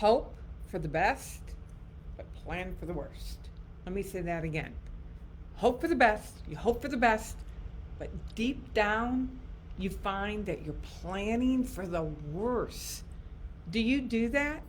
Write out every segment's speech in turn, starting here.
hope for the best, but plan for the worst. Let me say that again. Hope for the best, you hope for the best, but deep down, you find that you're planning for the worst. Do you do that?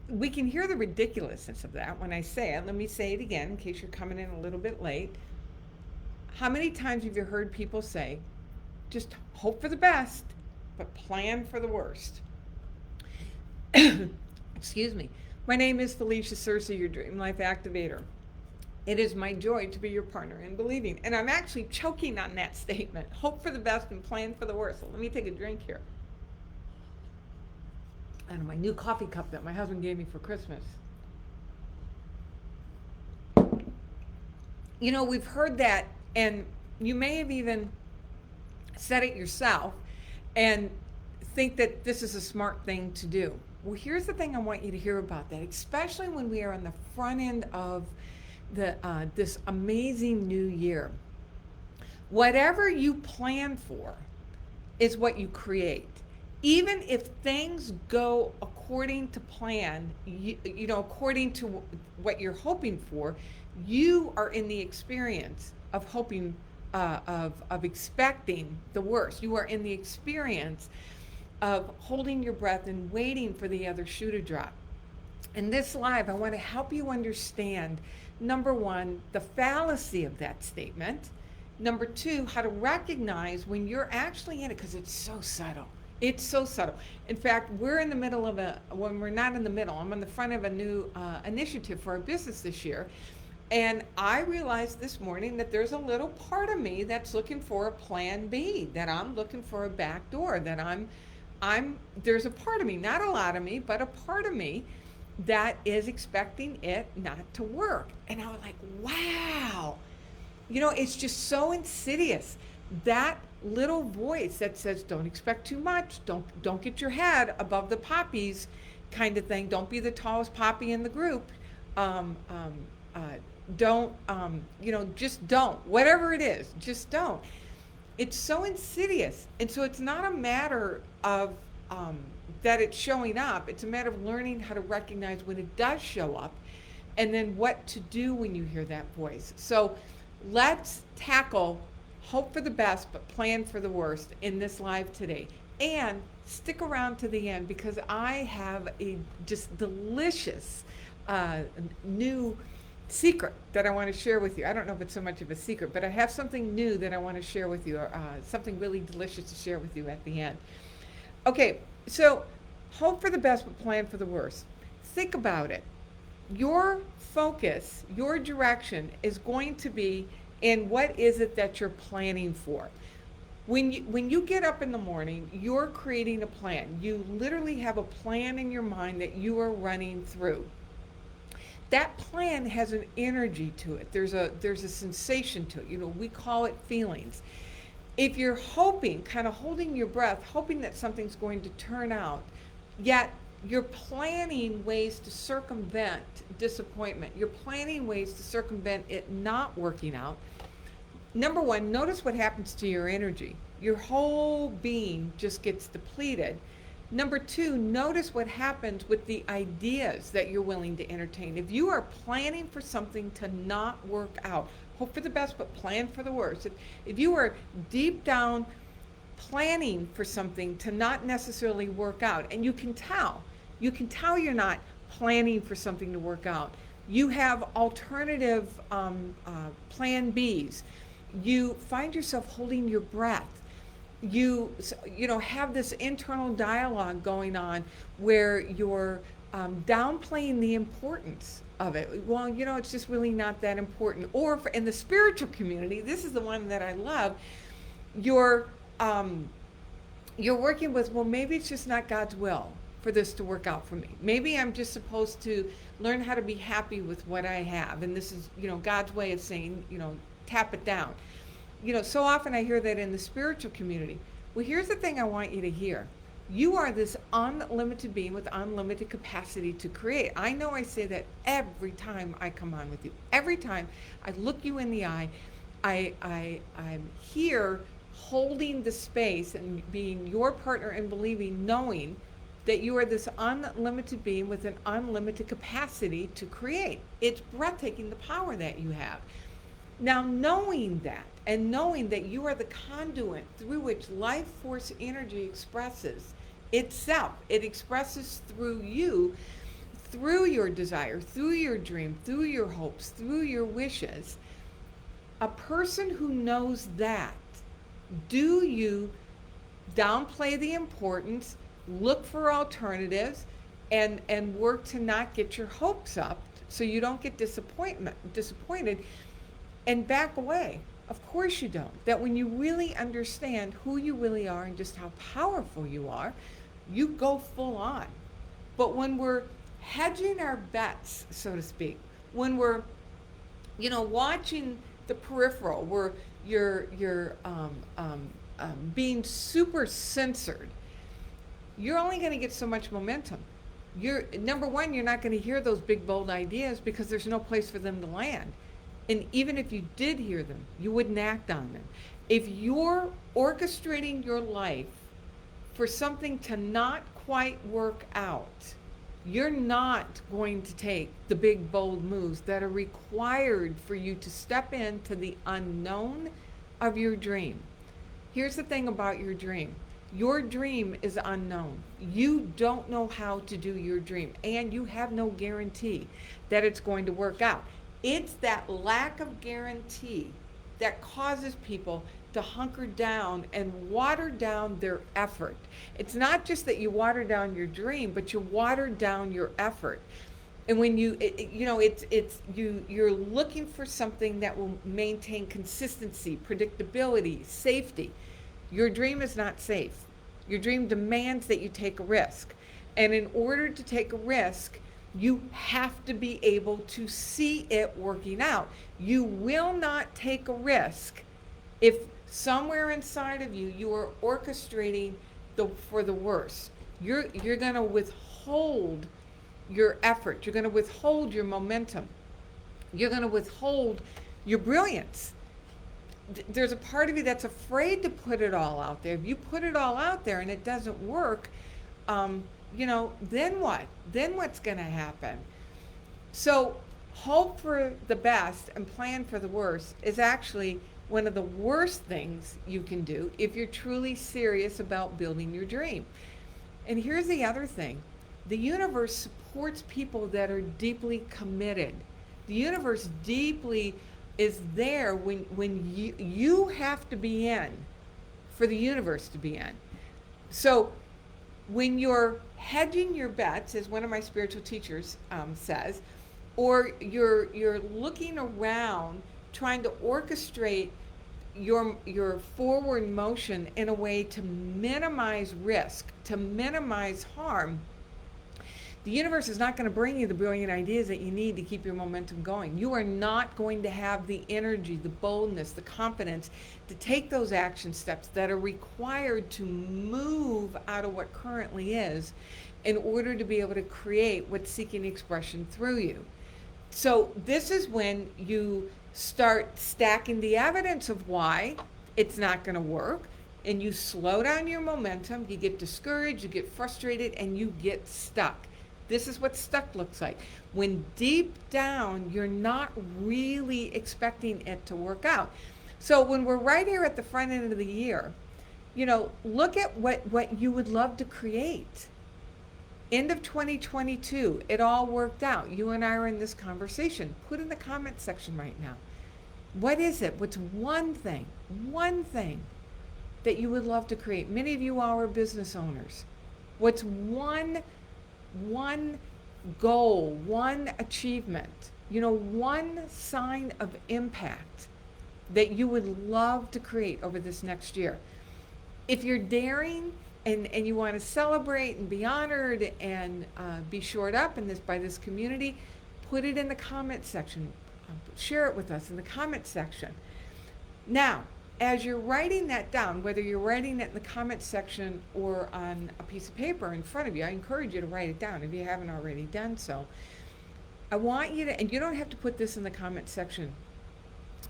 We can hear the ridiculousness of that when I say it. Let me say it again in case you're coming in a little bit late. How many times have you heard people say, just hope for the best, but plan for the worst? Excuse me. My name is Felicia Searcy, your Dream Life Activator. It is my joy to be your partner in believing. And I'm actually choking on that statement. Hope for the best and plan for the worst. So let me take a drink here. Out of my new coffee cup that my husband gave me for Christmas. You know, we've heard that, and you may have even said it yourself and think that this is a smart thing to do. Well, here's the thing I want you to hear about that, especially when we are on the front end of this amazing new year. Whatever you plan for is what you create. Even if things go according to plan, you know, according to what you're hoping for, you are in the experience of hoping, of expecting the worst. You are in the experience of holding your breath and waiting for the other shoe to drop. In this live, I want to help you understand, number one, the fallacy of that statement. Number two, how to recognize when you're actually in it, because it's so subtle. It's so subtle. In fact, we're in the middle of when we're not in the middle, I'm on the front of a new initiative for our business this year. And I realized this morning that there's a little part of me that's looking for a plan B, that I'm looking for a back door, that there's a part of me, not a lot of me, but a part of me that is expecting it not to work. And I was like, wow, you know, it's just so insidious. That little voice that says, don't expect too much, don't get your head above the poppies kind of thing, don't be the tallest poppy in the group, don't, you know, just don't, whatever it is, just don't. It's so insidious. And so it's not a matter of that it's showing up, it's a matter of learning how to recognize when it does show up and then what to do when you hear that voice. So let's tackle hope for the best, but plan for the worst in this live today. And stick around to the end, because I have a just delicious new secret that I want to share with you. I don't know if it's so much of a secret, but I have something new that I want to share with you, something really delicious to share with you at the end. Okay, so hope for the best, but plan for the worst. Think about it. Your focus, your direction is going to be in what is it that you're planning for. When you get up in the morning, you're creating a plan. You literally have a plan in your mind that you are running through. That plan has an energy to it. There's a sensation to it. You know, we call it feelings. If you're hoping, kind of holding your breath, hoping that something's going to turn out, yet you're planning ways to circumvent disappointment. You're planning ways to circumvent it not working out. Number one, notice what happens to your energy. Your whole being just gets depleted. Number two, notice what happens with the ideas that you're willing to entertain. If you are planning for something to not work out, hope for the best, but plan for the worst. If you are deep down planning for something to not necessarily work out, and you can tell you're not planning for something to work out. You have alternative plan Bs. You find yourself holding your breath. You know, have this internal dialogue going on where you're downplaying the importance of it. Well, you know, it's just really not that important. Or in the spiritual community, this is the one that I love. You're working with, well, maybe it's just not God's will for this to work out for me. Maybe I'm just supposed to learn how to be happy with what I have. And this is, you know, God's way of saying, you know, tap it down. You know, so often I hear that in the spiritual community. Well, here's the thing I want you to hear. You are this unlimited being with unlimited capacity to create. I know I say that every time I come on with you. Every time I look you in the eye, I'm here holding the space and being your partner in believing, knowing that you are this unlimited being with an unlimited capacity to create. It's breathtaking, the power that you have. Now, knowing that, and knowing that you are the conduit through which life force energy expresses itself, it expresses through you, through your desire, through your dream, through your hopes, through your wishes. A person who knows that, do you downplay the importance, look for alternatives, and work to not get your hopes up so you don't get disappointed, and back away? Of course you don't. That when you really understand who you really are and just how powerful you are, you go full on. But when we're hedging our bets, so to speak, when we're, watching the peripheral, where you're being super censored, you're only going to get so much momentum. Number one, you're not going to hear those big, bold ideas because there's no place for them to land. And even if you did hear them, you wouldn't act on them. If you're orchestrating your life for something to not quite work out, you're not going to take the big, bold moves that are required for you to step into the unknown of your dream. Here's the thing about your dream. Your dream is unknown. You don't know how to do your dream, and you have no guarantee that it's going to work out. It's that lack of guarantee that causes people to hunker down and water down their effort. It's not just that you water down your dream, but you water down your effort. And when you're looking for something that will maintain consistency, predictability, safety. Your dream is not safe. Your dream demands that you take a risk. And in order to take a risk, you have to be able to see it working out. You will not take a risk if somewhere inside of you, you are orchestrating for the worst. You're going to withhold your effort. You're going to withhold your momentum. You're going to withhold your brilliance. There's a part of you that's afraid to put it all out there. If you put it all out there and it doesn't work, then what? Then what's going to happen? So hope for the best and plan for the worst is actually one of the worst things you can do if you're truly serious about building your dream. And here's the other thing. The universe supports people that are deeply committed. The universe deeply is there when you have to be in for the universe to be in. So when you're hedging your bets, as one of my spiritual teachers says, or you're looking around trying to orchestrate your forward motion in a way to minimize risk, to minimize harm, the universe is not going to bring you the brilliant ideas that you need to keep your momentum going. You are not going to have the energy, the boldness, the confidence to take those action steps that are required to move out of what currently is in order to be able to create what's seeking expression through you. So this is when you start stacking the evidence of why it's not going to work, and you slow down your momentum, you get discouraged, you get frustrated, and you get stuck. This is what stuck looks like. When deep down, you're not really expecting it to work out. So when we're right here at the front end of the year, look at what you would love to create. End of 2022, it all worked out. You and I are in this conversation. Put in the comment section right now. What is it? What's one thing that you would love to create? Many of you are business owners. What's one goal, one achievement, one sign of impact that you would love to create over this next year? If you're daring and you want to celebrate and be honored and be shored up by this community, put it in the comment section. Share it with us in the comment section. Now, as you're writing that down, whether you're writing it in the comment section or on a piece of paper in front of you, I encourage you to write it down if you haven't already done so. I want you to, and you don't have to put this in the comment section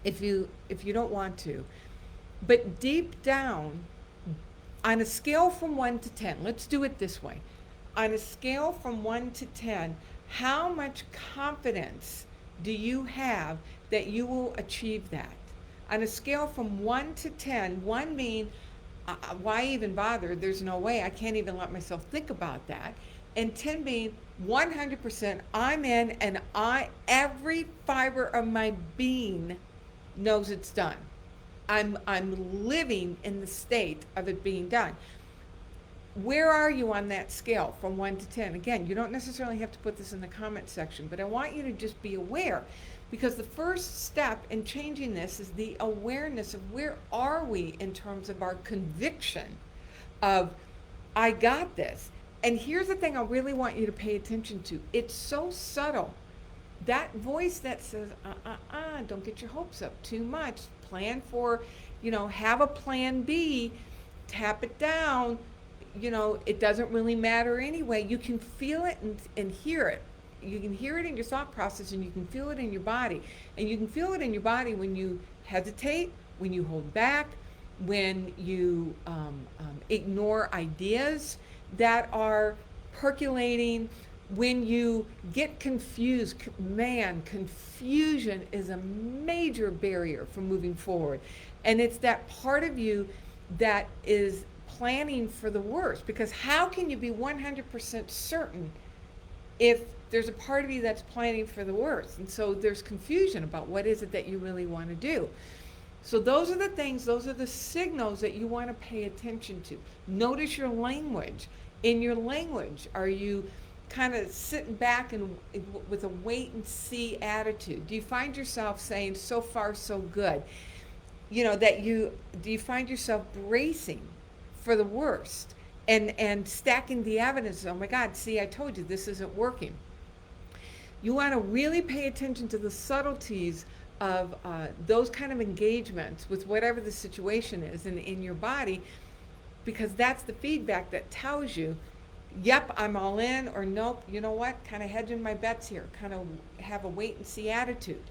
if you don't want to, but deep down, on a scale from 1 to 10, let's do it this way. on a scale from 1 to 10, how much confidence do you have that you will achieve that? On a scale from 1 to 10, 1 being, why even bother? There's no way. I can't even let myself think about that. And 10 being 100%, I'm in, and every fiber of my being knows it's done. I'm living in the state of it being done. Where are you on that scale from 1 to 10? Again, you don't necessarily have to put this in the comment section, but I want you to just be aware, because the first step in changing this is the awareness of where are we in terms of our conviction of, I got this. And here's the thing I really want you to pay attention to. It's so subtle. That voice that says, don't get your hopes up too much. Plan for, have a plan B, tap it down. It doesn't really matter anyway. You can feel it and hear it. You can hear it in your thought process, and you can feel it in your body. And you can feel it in your body when you hesitate, when you hold back, when you ignore ideas that are percolating, when you get confused. Man, confusion is a major barrier for moving forward. And it's that part of you that is planning for the worst, because how can you be 100% certain if there's a part of you that's planning for the worst? And so there's confusion about what is it that you really want to do. So those are the things, those are the signals that you want to pay attention to. Notice your language. In your language, are you kind of sitting back and with a wait and see attitude? Do you find yourself saying, so far so good? Do you find yourself bracing for the worst and stacking the evidence? Oh my God, see, I told you this isn't working. You want to really pay attention to the subtleties of those kind of engagements with whatever the situation is in your body, because that's the feedback that tells you, yep, I'm all in, or nope, you know what, kind of hedging my bets here, kind of have a wait and see attitude.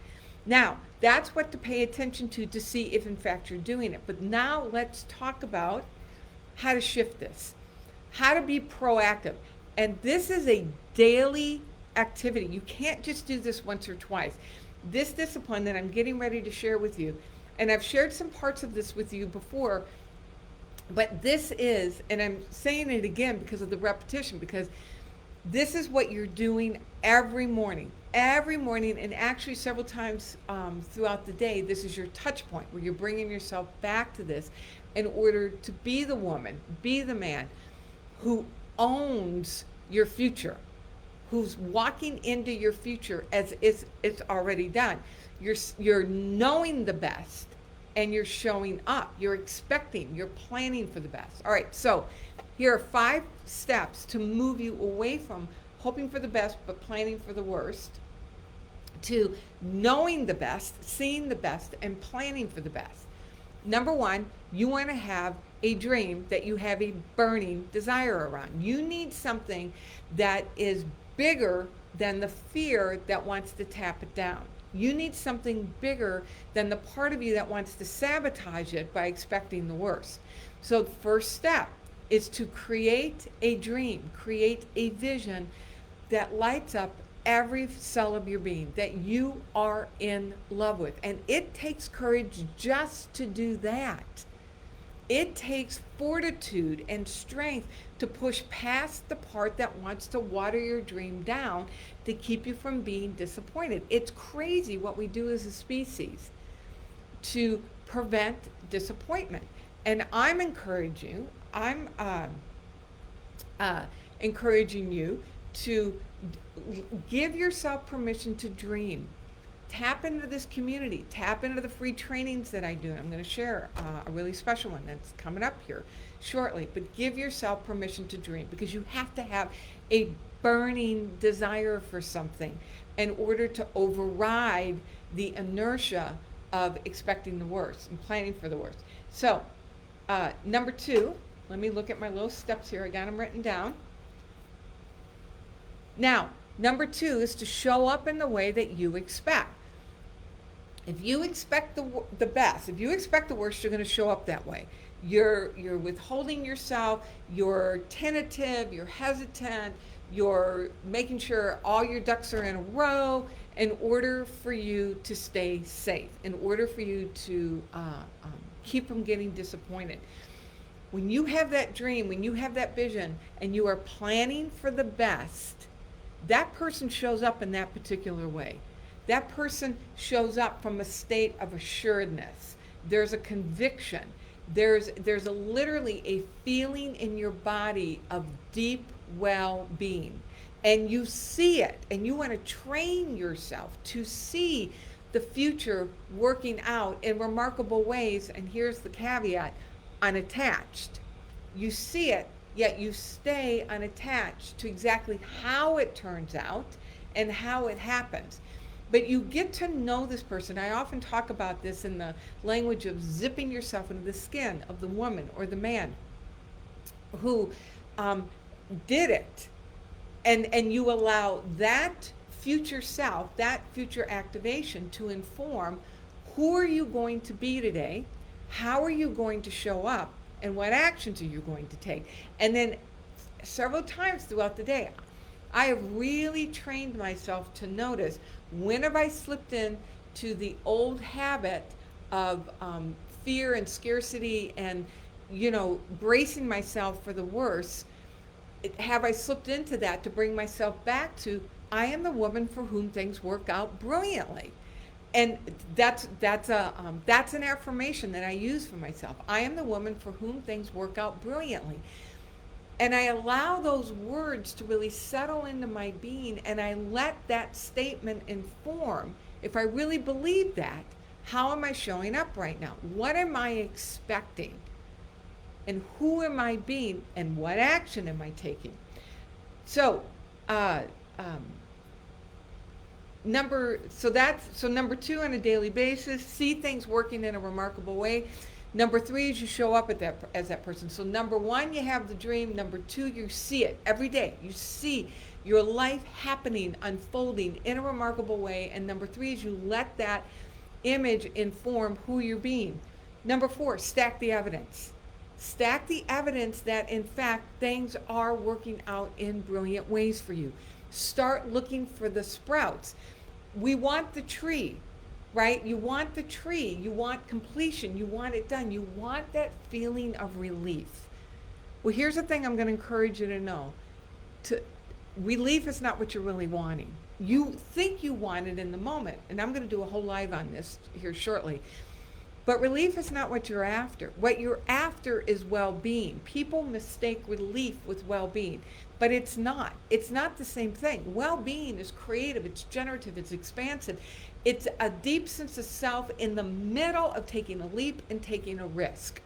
Now, that's what to pay attention to see if in fact you're doing it. But now let's talk about how to shift this, how to be proactive. And this is a daily activity. You can't just do this once or twice. This discipline that I'm getting ready to share with you, and I've shared some parts of this with you before, but this is, and I'm saying it again because of the repetition, because this is what you're doing every morning, and actually several times throughout the day. This is your touch point where you're bringing yourself back to this in order to be the woman, be the man who owns your future, who's walking into your future as it's already done. You're knowing the best, and you're showing up. You're expecting, you're planning for the best. All right, so here are 5 steps to move you away from hoping for the best but planning for the worst, to knowing the best, seeing the best, and planning for the best. Number 1, you want to have a dream that you have a burning desire around. You need something that is bigger than the fear that wants to tap it down. You need something bigger than the part of you that wants to sabotage it by expecting the worst. So the first step is to create a dream, create a vision that lights up every cell of your being, that you are in love with. And it takes courage just to do that. It takes fortitude and strength to push past the part that wants to water your dream down to keep you from being disappointed. It's crazy what we do as a species to prevent disappointment. And I'm encouraging you to give yourself permission to dream. Tap into this community, tap into the free trainings that I do. I'm going to share a really special one that's coming up here shortly. But give yourself permission to dream, because you have to have a burning desire for something in order to override the inertia of expecting the worst and planning for the worst. So, number 2, let me look at my little steps here. I got them written down. Now, number 2 is to show up in the way that you expect. If you expect the best, if you expect the worst, you're going to show up that way. You're withholding yourself, you're tentative, you're hesitant, you're making sure all your ducks are in a row in order for you to stay safe, in order for you to keep from getting disappointed. When you have that dream, when you have that vision, and you are planning for the best, that person shows up in that particular way. That person shows up from a state of assuredness. There's a conviction. There's literally a feeling in your body of deep well-being. And you see it, and you want to train yourself to see the future working out in remarkable ways. And here's the caveat: unattached. You see it, yet you stay unattached to exactly how it turns out and how it happens. But you get to know this person. I often talk about this in the language of zipping yourself into the skin of the woman or the man who did it. And you allow that future self, that future activation to inform who are you going to be today, how are you going to show up, and what actions are you going to take. And then several times throughout the day, I have really trained myself to notice when have I slipped in to the old habit of fear and scarcity and, bracing myself for the worst. Have I slipped into that to bring myself back to, I am the woman for whom things work out brilliantly. And that's an affirmation that I use for myself. I am the woman for whom things work out brilliantly. And I allow those words to really settle into my being, and I let that statement inform, if I really believe that, how am I showing up right now? What am I expecting? And who am I being? And what action am I taking? So, number two, on a daily basis, see things working in a remarkable way. Number three is you show up as that person. So number one, you have the dream. Number two, you see it every day. You see your life happening, unfolding in a remarkable way. And number three is you let that image inform who you're being. Number four, stack the evidence. Stack the evidence that, in fact, things are working out in brilliant ways for you. Start looking for the sprouts. We want the tree, right? You want the tree. You want completion. You want it done. You want that feeling of relief. Well, here's the thing I'm going to encourage you to know. Relief is not what you're really wanting. You think you want it in the moment, and I'm going to do a whole live on this here shortly. But relief is not what you're after. What you're after is well-being. People mistake relief with well-being, but it's not. It's not the same thing. Well-being is creative, it's generative, it's expansive. It's a deep sense of self in the middle of taking a leap and taking a risk.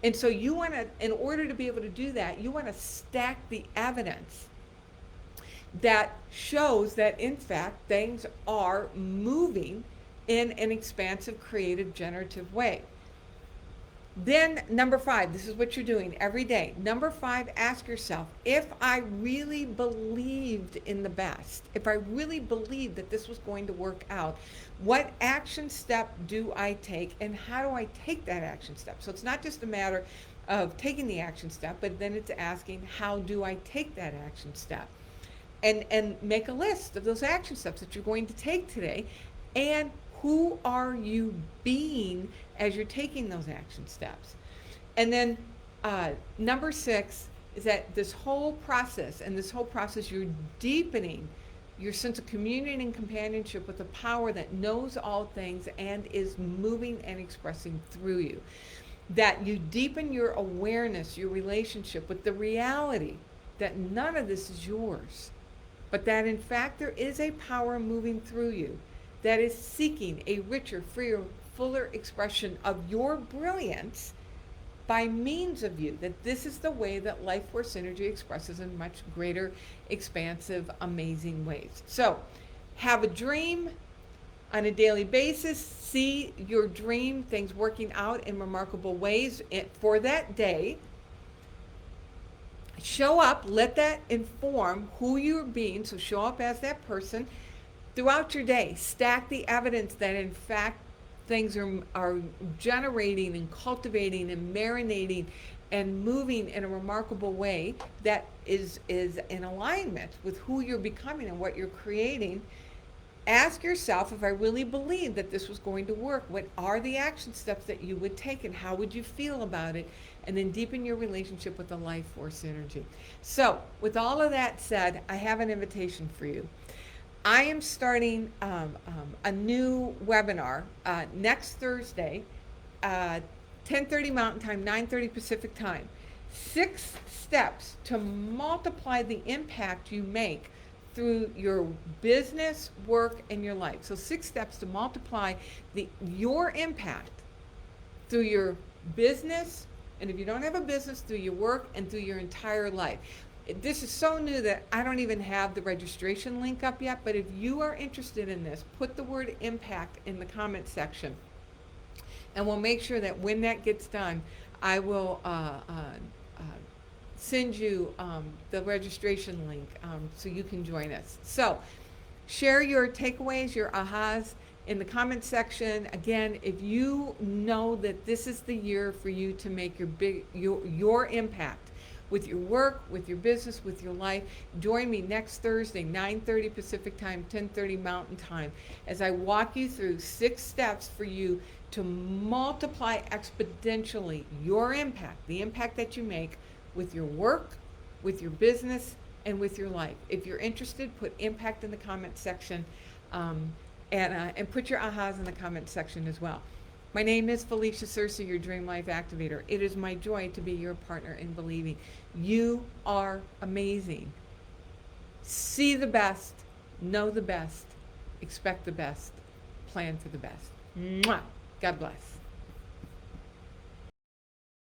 And so you want to, in order to be able to do that, you want to stack the evidence that shows that, in fact, things are moving in an expansive, creative, generative way. Then number five, this is what you're doing every day. Number five, ask yourself, if I really believed in the best, if I really believed that this was going to work out, what action step do I take, and how do I take that action step? So it's not just a matter of taking the action step, but then it's asking, how do I take that action step? And make a list of those action steps that you're going to take today, and who are you being as you're taking those action steps? And then number six is that this whole process, you're deepening your sense of community and companionship with a power that knows all things and is moving and expressing through you. That you deepen your awareness, your relationship with the reality that none of this is yours, but that in fact there is a power moving through you that is seeking a richer, freer, fuller expression of your brilliance by means of you. That this is the way that life force energy expresses in much greater, expansive, amazing ways. So, have a dream on a daily basis. See your dream, things working out in remarkable ways for that day. Show up, let that inform who you're being, so show up as that person. Throughout your day, stack the evidence that in fact things are generating and cultivating and marinating and moving in a remarkable way that is in alignment with who you're becoming and what you're creating, ask yourself, if I really believe that this was going to work, what are the action steps that you would take and how would you feel about it? And then deepen your relationship with the life force energy. So with all of that said, I have an invitation for you. I am starting a new webinar next Thursday, 10:30 Mountain Time, 9:30 Pacific Time. 6 steps to multiply the impact you make through your business, work, and your life. So 6 steps to multiply your impact through your business, and if you don't have a business, through your work and through your entire life. This is so new that I don't even have the registration link up yet, but if you are interested in this, put the word impact in the comment section. And we'll make sure that when that gets done, I will send you the registration link so you can join us. So share your takeaways, your ahas in the comment section. Again, if you know that this is the year for you to make your impact with your work, with your business, with your life, join me next Thursday, 9:30 Pacific Time, 10:30 Mountain Time, as I walk you through 6 steps for you to multiply exponentially your impact, the impact that you make with your work, with your business, and with your life. If you're interested, put impact in the comment section, and put your ahas in the comment section as well. My name is Felicia Searcy, your Dream Life Activator. It is my joy to be your partner in believing. You are amazing. See the best, know the best, expect the best, plan for the best. Mwah! God bless.